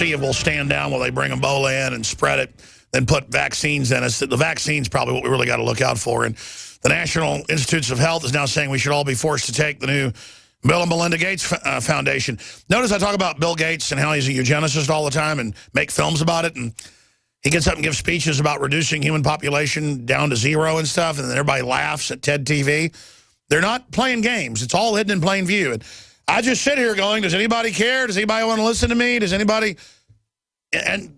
see if we'll stand down while they bring Ebola in and spread it, then put vaccines in us. The vaccine's probably what we really got to look out for. And the National Institutes of Health is now saying we should all be forced to take the new Bill and Melinda Gates Foundation. Notice I talk about Bill Gates and how he's a eugenicist all the time and make films about it. And he gets up and gives speeches about reducing human population down to zero and stuff. And then everybody laughs at TED TV. They're not playing games. It's all hidden in plain view. And I just sit here going, does anybody care? Does anybody want to listen to me? Does anybody... And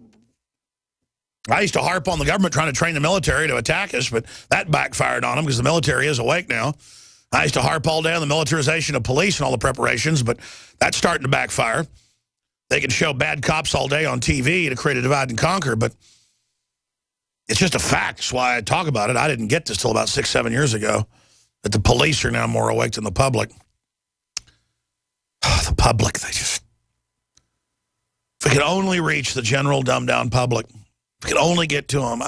I used to harp on the government trying to train the military to attack us, but that backfired on them because the military is awake now. I used to harp all day on the militarization of police and all the preparations, but that's starting to backfire. They can show bad cops all day on TV to create a divide and conquer, but it's just a fact. That's why I talk about it. I didn't get this till about 6, 7 years ago, that the police are now more awake than the public. The public, they just... If we could only reach the general dumbed-down public, if we could only get to them,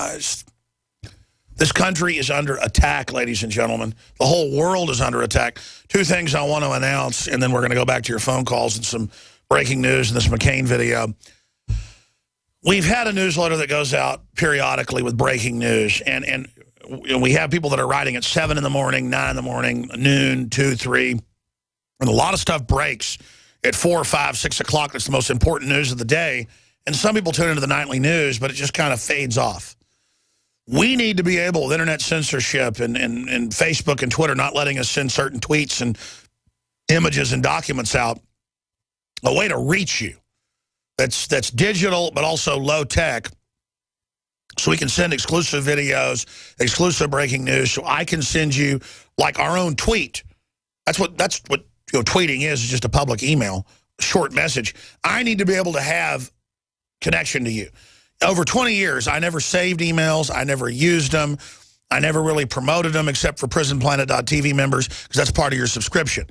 this country is under attack, ladies and gentlemen. The whole world is under attack. 2 things I want to announce, and then we're going to go back to your phone calls and some breaking news in this McCain video. We've had a newsletter that goes out periodically with breaking news, and we have people that are writing at 7 in the morning, 9 in the morning, noon, 2, 3, and a lot of stuff breaks at 4, 5, 6 o'clock. That's the most important news of the day. And some people tune into the nightly news, but it just kind of fades off. We need to be able, with internet censorship and Facebook and Twitter not letting us send certain tweets and images and documents out, a way to reach you that's digital but also low tech, so we can send exclusive videos, exclusive breaking news, so I can send you like our own tweet. That's what tweeting is just a public email, short message. I need to be able to have connection to you. Over 20 years, I never saved emails. I never used them. I never really promoted them except for prisonplanet.tv members, because that's part of your subscription.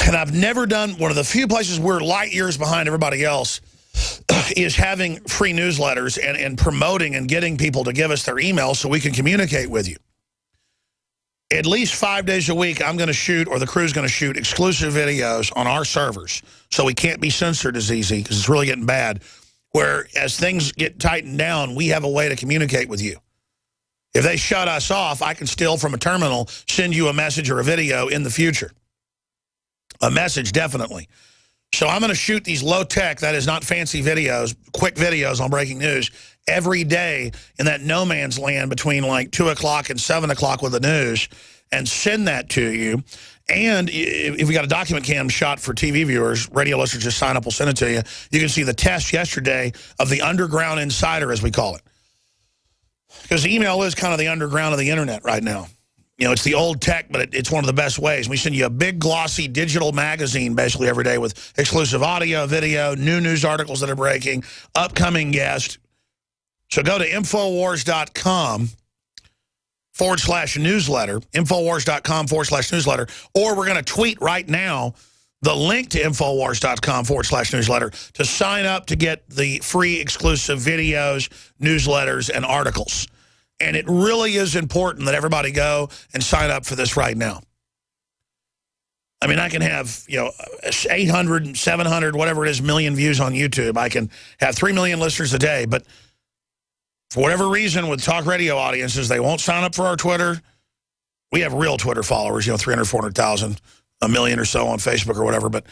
And I've never done, one of the few places we're light years behind everybody else is having free newsletters and promoting and getting people to give us their emails so we can communicate with you. At least 5 days a week, I'm going to shoot, or the crew's going to shoot, exclusive videos on our servers, so we can't be censored as easy, because it's really getting bad, where as things get tightened down, we have a way to communicate with you. If they shut us off, I can still, from a terminal, send you a message or a video in the future. A message, definitely. So I'm going to shoot these low-tech, that is not fancy videos, quick videos on breaking news, every day in that no man's land between like 2 o'clock and 7 o'clock with the news, and send that to you. And if we got a document cam shot for TV viewers, radio listeners, just sign up, we'll send it to you. You can see the test yesterday of the underground insider, as we call it. Because email is kind of the underground of the internet right now. You know, it's the old tech, but it's one of the best ways. We send you a big, glossy digital magazine basically every day with exclusive audio, video, new news articles that are breaking, upcoming guests. So go to Infowars.com/newsletter, Infowars.com/newsletter, or we're going to tweet right now the link to Infowars.com/newsletter to sign up to get the free exclusive videos, newsletters, and articles. And it really is important that everybody go and sign up for this right now. I mean, I can have, 800, 700, whatever it is, million views on YouTube. I can have 3 million listeners a day, but for whatever reason, with talk radio audiences, they won't sign up for our Twitter. We have real Twitter followers, 300, 400,000, a million or so on Facebook or whatever. But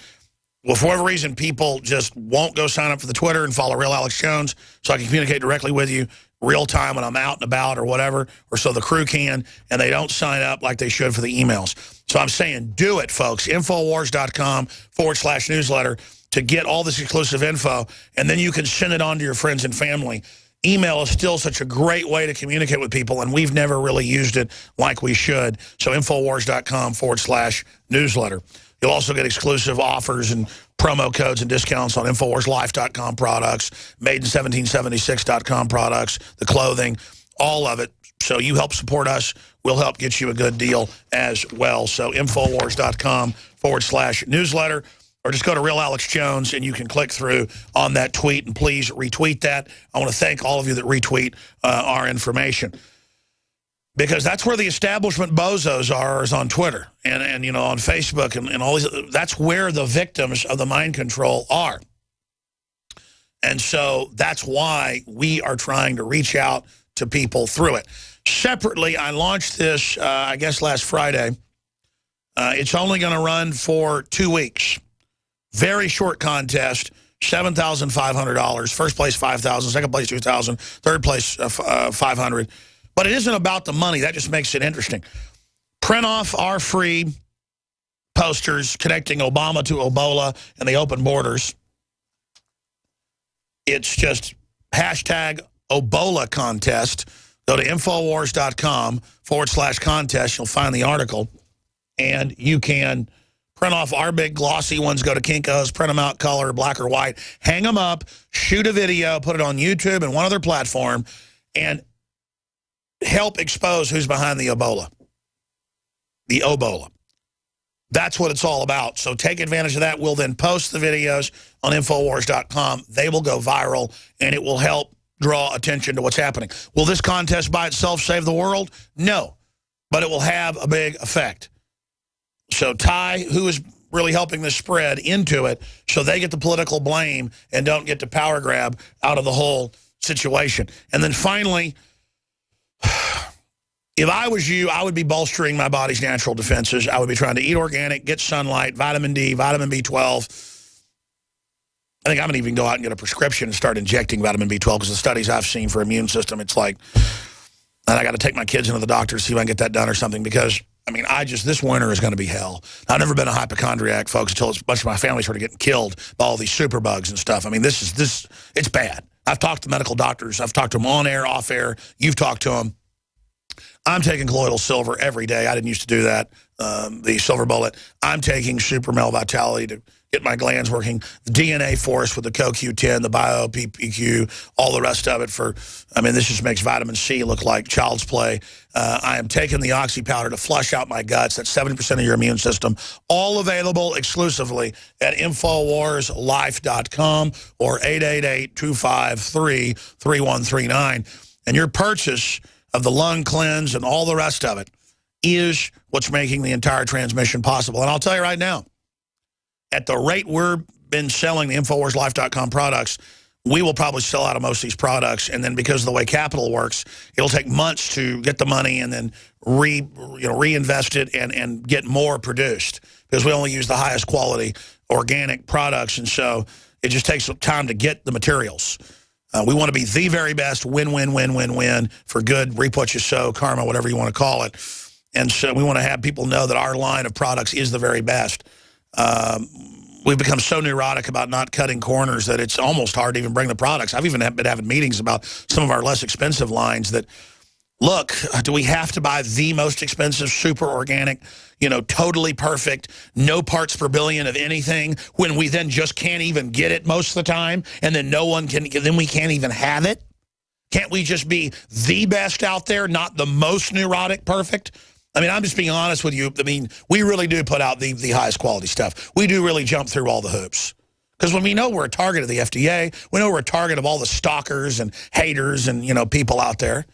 well, for whatever reason, people just won't go sign up for the Twitter and follow Real Alex Jones so I can communicate directly with you real time when I'm out and about or whatever, or so the crew can, and they don't sign up like they should for the emails. So I'm saying do it, folks. Infowars.com/newsletter to get all this exclusive info, and then you can send it on to your friends and family. Email is still such a great way to communicate with people, and we've never really used it like we should. So Infowars.com/newsletter. You'll also get exclusive offers and promo codes and discounts on InfoWarsLife.com products, Made-in-1776.com products, the clothing, all of it. So you help support us. We'll help get you a good deal as well. So Infowars.com/newsletter. Or just go to Real Alex Jones, and you can click through on that tweet, and please retweet that. I want to thank all of you that retweet our information. Because that's where the establishment bozos are, is on Twitter and on Facebook and all these. That's where the victims of the mind control are. And so that's why we are trying to reach out to people through it. Separately, I launched this, I guess, last Friday. It's only going to run for 2 weeks. Very short contest, $7,500. First place, $5,000. Second place, $2,000. Third place, $500. But it isn't about the money. That just makes it interesting. Print off our free posters connecting Obama to Ebola and the open borders. It's just hashtag Ebola contest. Go to Infowars.com/contest. You'll find the article. And you can print off our big glossy ones. Go to Kinko's, print them out color, black or white. Hang them up, shoot a video, put it on YouTube and one other platform, and help expose who's behind the Ebola. The Ebola. That's what it's all about. So take advantage of that. We'll then post the videos on Infowars.com. They will go viral, and it will help draw attention to what's happening. Will this contest by itself save the world? No, but it will have a big effect. So tie who is really helping this spread into it so they get the political blame and don't get the power grab out of the whole situation. And then finally, if I was you, I would be bolstering my body's natural defenses. I would be trying to eat organic, get sunlight, vitamin D, vitamin B12. I think I'm going to even go out and get a prescription and start injecting vitamin B12 because the studies I've seen for immune system, it's like, and I got to take my kids into the doctor to see if I can get that done or something because, I mean, this winter is going to be hell. I've never been a hypochondriac, folks, until a bunch of my family started getting killed by all these superbugs and stuff. I mean, it's bad. I've talked to medical doctors. I've talked to them on air, off air. You've talked to them. I'm taking colloidal silver every day. I didn't used to do that, the silver bullet. I'm taking Super Male Vitality to get my glands working, the DNA Force with the CoQ10, the Bio-PPQ, all the rest of it this just makes vitamin C look like child's play. I am taking the Oxy powder to flush out my guts. That's 70% of your immune system. All available exclusively at InfoWarsLife.com or 888-253-3139. And your purchase of the lung cleanse and all the rest of it is what's making the entire transmission possible. And I'll tell you right now, at the rate we've been selling the InfoWarsLife.com products, we will probably sell out of most of these products. And then because of the way capital works, it'll take months to get the money and then reinvest it and get more produced because we only use the highest quality organic products. And so it just takes some time to get the materials. We want to be the very best, win, win, win, win, win, for good, reap what you sow, karma, whatever you want to call it. And so we want to have people know that our line of products is the very best. We've become so neurotic about not cutting corners that it's almost hard to even bring the products. I've even been having meetings about some of our less expensive lines that, look, do we have to buy the most expensive, super organic, totally perfect, no parts per billion of anything when we then just can't even get it most of the time and then then we can't even have it? Can't we just be the best out there, not the most neurotic perfect? I mean, I'm just being honest with you. I mean, we really do put out the highest quality stuff. We do really jump through all the hoops. Because when we know we're a target of the FDA, we know we're a target of all the stalkers and haters and, people out there.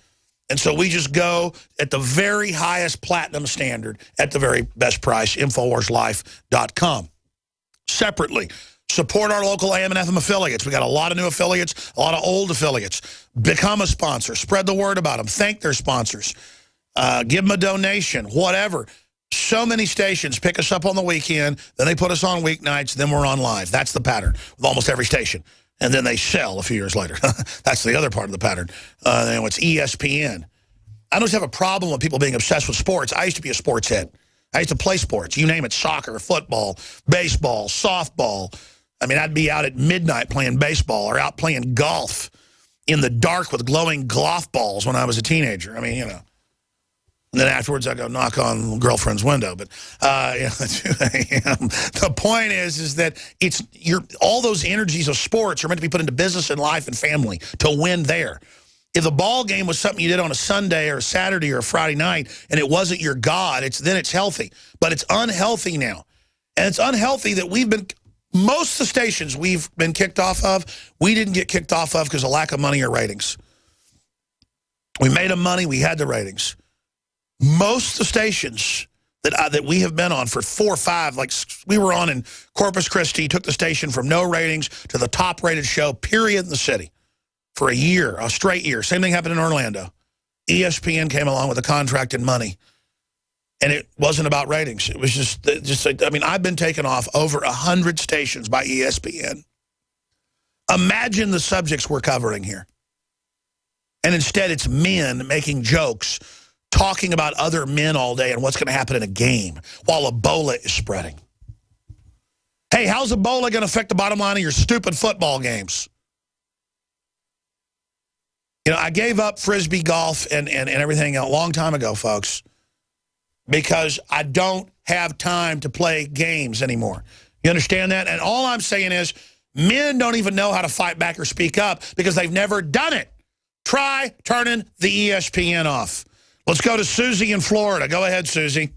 And so we just go at the very highest platinum standard at the very best price, InfoWarsLife.com. Separately, support our local AM and FM affiliates. We got a lot of new affiliates, a lot of old affiliates. Become a sponsor. Spread the word about them. Thank their sponsors. Give them a donation, whatever. So many stations pick us up on the weekend, then they put us on weeknights, then we're on live. That's the pattern with almost every station. And then they sell a few years later. That's the other part of the pattern. It's ESPN. I don't have a problem with people being obsessed with sports. I used to be a sports head. I used to play sports. You name it, soccer, football, baseball, softball. I mean, I'd be out at midnight playing baseball or out playing golf in the dark with glowing golf balls when I was a teenager. I mean, And then afterwards, I go knock on girlfriend's window. But the point is that all those energies of sports are meant to be put into business and life and family to win there. If a ball game was something you did on a Sunday or a Saturday or a Friday night and it wasn't your God, then it's healthy. But it's unhealthy now. And it's unhealthy that most of the stations we've been kicked off of, we didn't get kicked off of because of lack of money or ratings. We made them money, we had the ratings. Most of the stations that we have been on for 4 or 5. Like, we were on in Corpus Christi, took the station from no ratings to the top-rated show, period, in the city for a year, a straight year. Same thing happened in Orlando. ESPN came along with a contract and money. And it wasn't about ratings. It was just like, I mean, I've been taken off over 100 stations by ESPN. Imagine the subjects we're covering here. And instead, it's men making jokes, talking about other men all day and what's going to happen in a game while Ebola is spreading. Hey, how's Ebola going to affect the bottom line of your stupid football games? You know, I gave up Frisbee golf and everything a long time ago, folks, because I don't have time to play games anymore. You understand that? And all I'm saying is men don't even know how to fight back or speak up because they've never done it. Try turning the ESPN off. Let's go to Susie in Florida. Go ahead, Susie.